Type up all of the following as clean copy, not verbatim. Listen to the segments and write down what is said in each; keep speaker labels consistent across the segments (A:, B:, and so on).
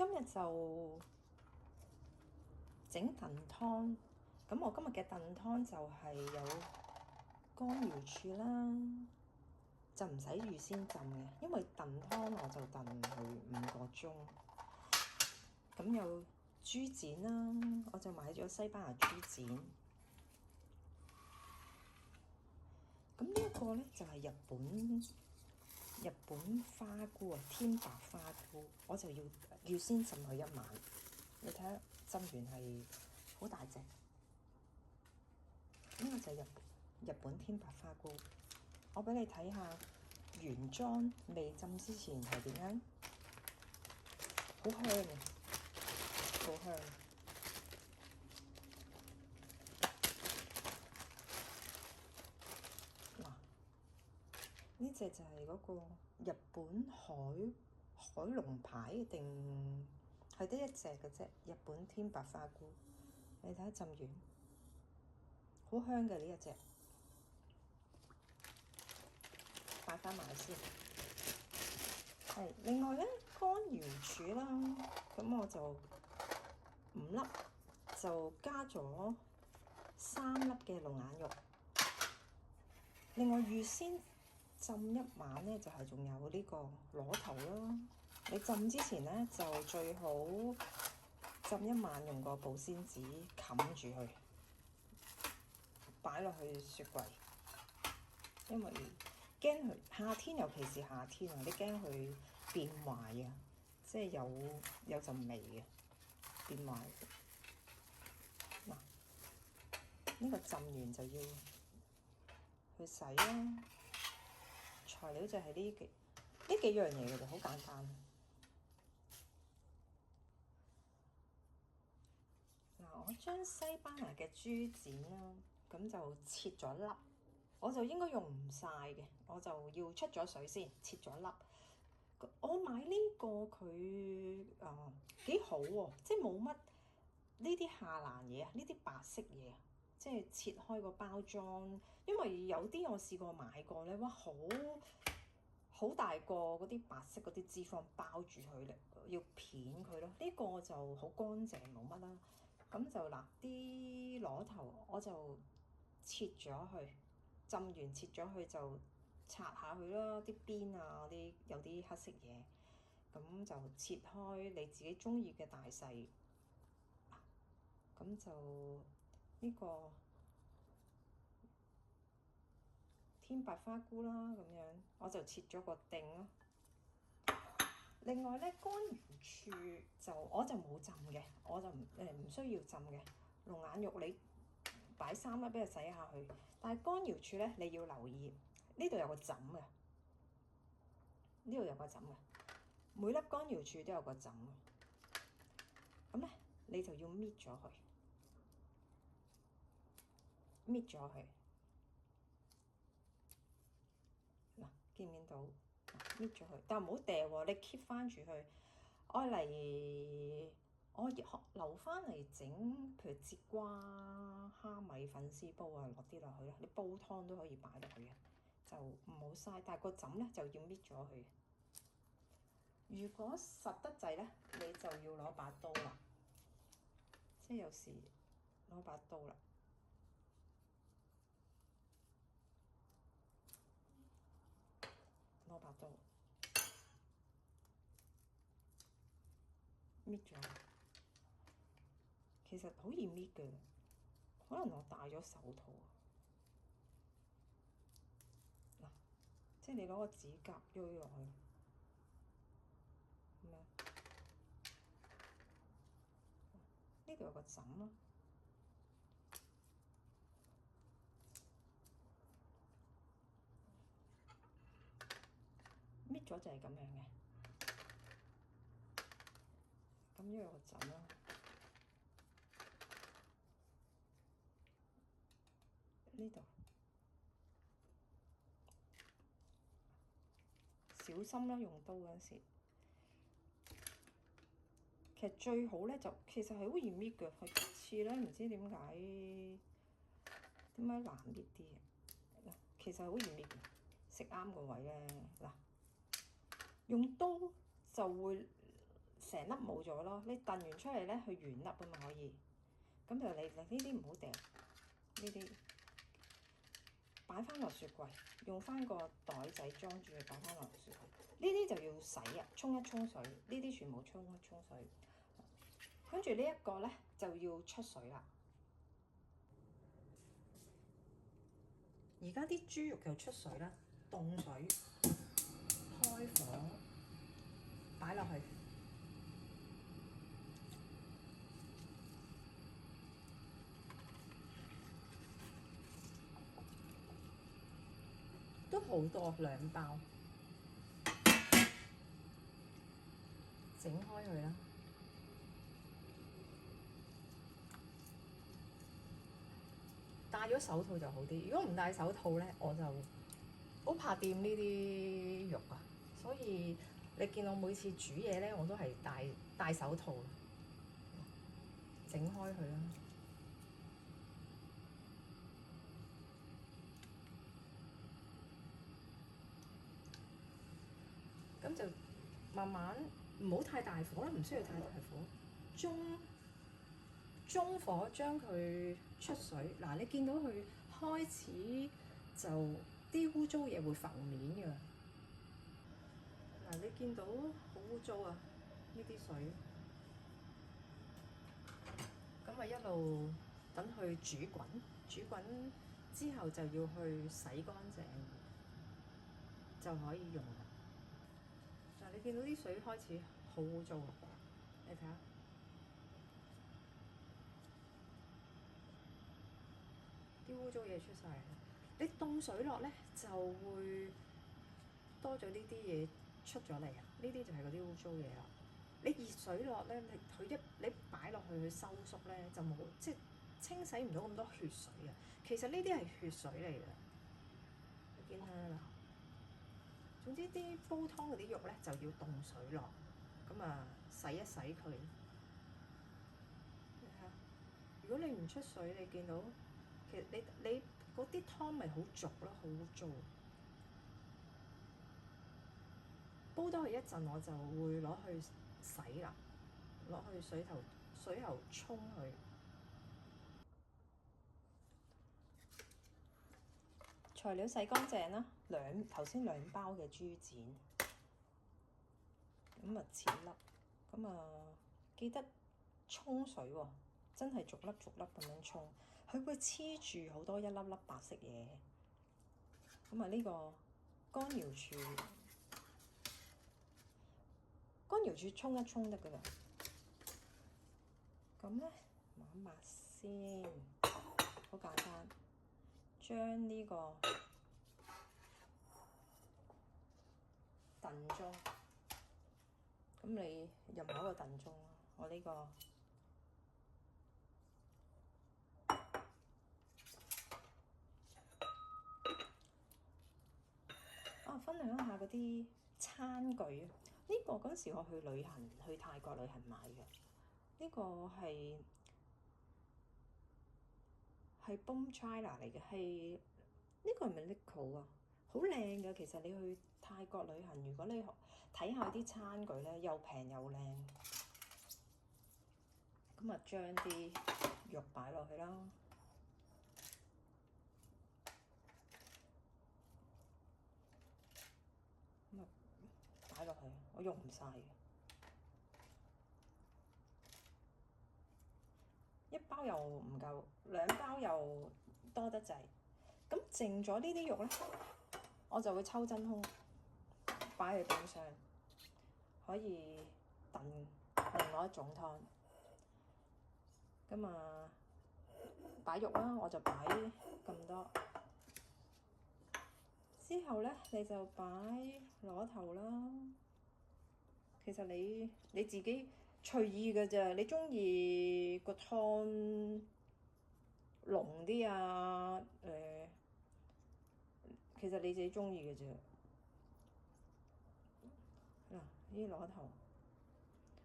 A: 今日就整燉湯。咁我今日嘅燉湯就係有乾瑤柱啦，就唔使預先浸嘅，因為燉湯我就燉佢5個鐘。咁有豬展啦，我就買咗西班牙豬展。咁呢一個咧就係日本花菇啊，天白花菇，我就要先浸佢1晚。你睇下浸完係好大隻，呢個就係日本天白花菇。我畀你睇下原裝未浸之前係點樣，好香啊，好香。嗱，呢隻就係嗰個日本海龍牌定係得一隻嘅啫，日本天白花菇。你睇下浸完，好香嘅呢一隻，擺翻埋先。係另外咧，乾瑤柱啦，咁我就5粒，就加咗3粒嘅龍眼肉。另外預先浸1晚咧，就係仲有呢個螺頭啦。你浸之前咧，就最好浸1晚，用個保鮮紙冚住佢，擺落去雪櫃，因為驚佢夏天，尤其是夏天啊，你驚佢變壞啊，即係有陣味嘅變壞。嗱，呢個浸完就要去洗啦。材料就係呢幾樣嘢嘅啫，好簡單。嗱，我將西班牙嘅豬展啦，咁就切咗粒，我就應該用唔晒嘅，我就要出咗水先，切咗粒。我買呢個佢幾好喎，即係冇乜呢啲下欄嘢啊，呢啲白色嘢啊，即係切開個包裝，因為有啲我試過買過咧，哇好大個嗰啲白色嗰啲脂肪包住佢咧，要片佢咯。呢個就好乾淨冇乜啦。咁就嗱啲螺頭我就切咗佢，浸完切咗佢就拆下佢啦，啲邊啊啲有啲黑色嘢，咁就切開你自己中意嘅大細。咁就呢個天白花菇啦，咁樣我就切咗個丁咯。另外咧，乾瑤柱我就冇浸嘅，我就唔需要浸嘅。龍眼肉你擺3粒俾佢洗下去，但係乾瑤柱咧你要留意，呢度有個枕嘅，呢度有個枕嘅，每粒乾瑤柱都有個枕嘅。咁咧你就要搣咗佢，搣咗佢。嗱，見唔見到？搣咗佢，但唔好掉喎，你 keep 翻住佢，愛嚟我留翻嚟整，譬如節瓜、蝦米粉絲煲啊，落啲落去啦。你煲湯都可以擺落去嘅，就唔好嘥。但係個枕咧就要搣咗佢。如果實得滯咧，你就要攞把刀啦，即係有時攞把刀啦。攞把刀搣咗，其實好易搣嘅，可能我戴咗手套嗱，即係你攞個指甲鋥落去咁樣，呢度有個枕咯，搣咗就係咁樣嘅。咁呢個枕啦，呢度小心啦，用刀嗰陣時。其實最好咧其實係好易搣嘅，係今次咧唔知點解難搣啲嘅。嗱，其實係好易搣嘅，食啱個位咧。嗱，用刀就會成粒冇咗咯。你燉完出嚟咧，佢原粒啊嘛可以。咁就你呢啲唔好掉，呢啲擺翻落雪櫃，用翻個袋仔裝住佢擺翻落雪櫃。呢啲就要洗啊，沖一沖水。呢啲全部沖一沖水。跟住呢一個咧就要出水啦。而家啲豬肉又出水啦，凍水，開火，擺落去，都好多2包，整開佢啦。戴咗手套就好啲，如果唔戴手套咧，我就好怕掂呢啲肉啊。所以你見我每次煮嘢咧，我都係戴手套，整開佢啦。咁就慢慢唔好太大火啦，唔需要太大火，中火將佢出水。嗱，你見到佢開始就啲污糟嘢會浮面㗎。嗱，你見到好污糟啊！呢啲水，咁咪一路等佢煮滾，煮滾之後就要去洗乾淨，就可以用啦。嗱，你見到啲水開始好污糟啊！你睇下。啲污糟嘢出晒嚟，你凍水落咧就會多咗呢啲嘢出咗嚟啊！呢啲就係嗰啲污糟嘢啦。你熱水落咧，你擺落去收縮咧，就冇即係清洗唔到咁多血水啊。其實呢啲係血水嚟嘅，你見下啦。總之啲煲湯嗰啲肉咧就要凍水落，咁啊洗一洗佢。你睇下，如果你唔出水，你見到其實你嗰啲湯咪好濁咯，好污糟。煲多佢一陣，我就會攞去洗啦，攞去水喉沖佢。材料洗乾淨啦，頭先2包嘅豬展，咁啊切粒，咁啊記得沖水喎，真係逐粒逐粒咁樣沖，佢會黐住好多一粒粒白色嘢。咁啊呢個乾瑤柱沖一沖得㗎啦。咁咧抹一抹先，好簡單。將呢個燉盅，咁你任何一個燉盅啦。我呢個分享下嗰啲餐具啊。呢個嗰陣時我去泰國旅行買嘅，呢個係 Boom China 嚟嘅，係呢個係咪 Nico 啊？好靚嘅，其實你去泰國旅行，如果你睇下啲餐具咧，又平又靚。咁啊，將啲肉擺落去啦。咁啊，擺落去，我用唔晒嘅。1包又唔夠，2包又多得滯。咁剩咗呢啲肉咧，我就會抽真空，擺喺冰箱，可以燉另外一種湯。咁啊，擺肉啦，我就擺咁多。之後咧，你就擺螺頭啦。其實你自己隨意嘅啫，你中意個湯濃啲啊？其實你自己中意嘅啫。嗱，呢啲螺頭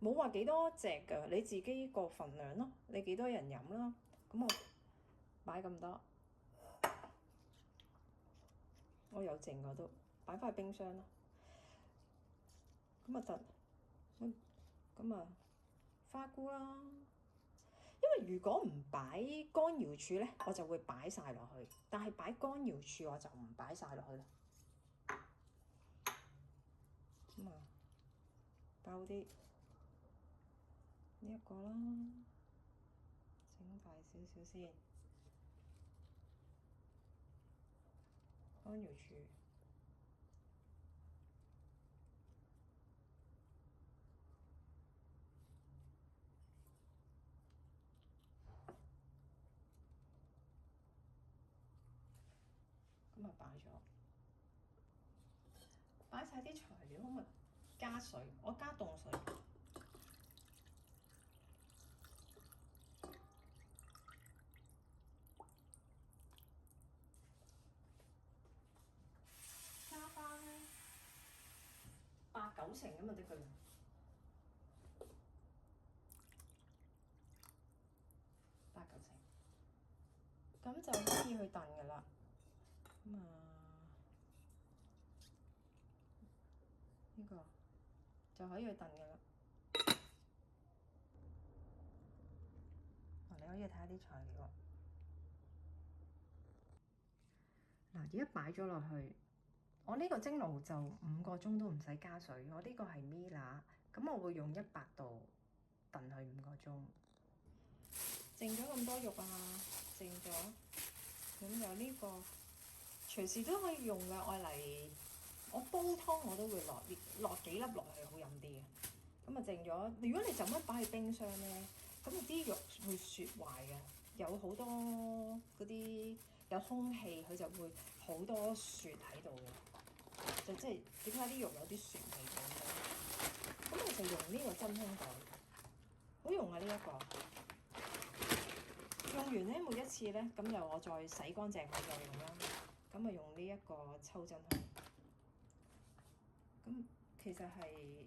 A: 冇話幾多隻㗎，你自己個份量咯。你幾多人飲啦？咁我擺咁多，我有剩嗰都擺翻去冰箱啦。咁啊得，咁咁啊花菇啦。因為如果唔擺乾瑤柱咧，我就會擺晒落去。但係擺乾瑤柱我就唔擺晒落去啦。咁啊，包啲呢一個啦，整大少少先。乾瑤柱。咁啊擺晒啲材料，咁啊加水，我加凍水，加翻8、9成咁就得㗎啦。8、9成，咁就可以去燉㗎啦。咁啊，呢個就可以去燉㗎啦。你可以睇下啲材料。嗱，而家擺咗落去，我呢個蒸爐就5個鐘都唔使加水。我呢個係 Miele，咁我會用100度燉佢5個鐘。剩咗咁多肉啊，剩咗，咁有呢個隨時都可以用嘅，愛嚟我煲湯我都會落幾粒落去，好飲啲嘅。咁啊剩咗，如果你就咁擺喺冰箱咧，咁啲肉會雪壞嘅，有好多嗰啲有空氣，佢就會好多雪喺度嘅，就即係點解啲肉有啲雪味咁？咁我就用呢個真空袋，好用啊呢一個。用完咧，每一次咧，咁就我再洗乾淨佢再用啦。咁啊用呢一個抽真空。咁其實係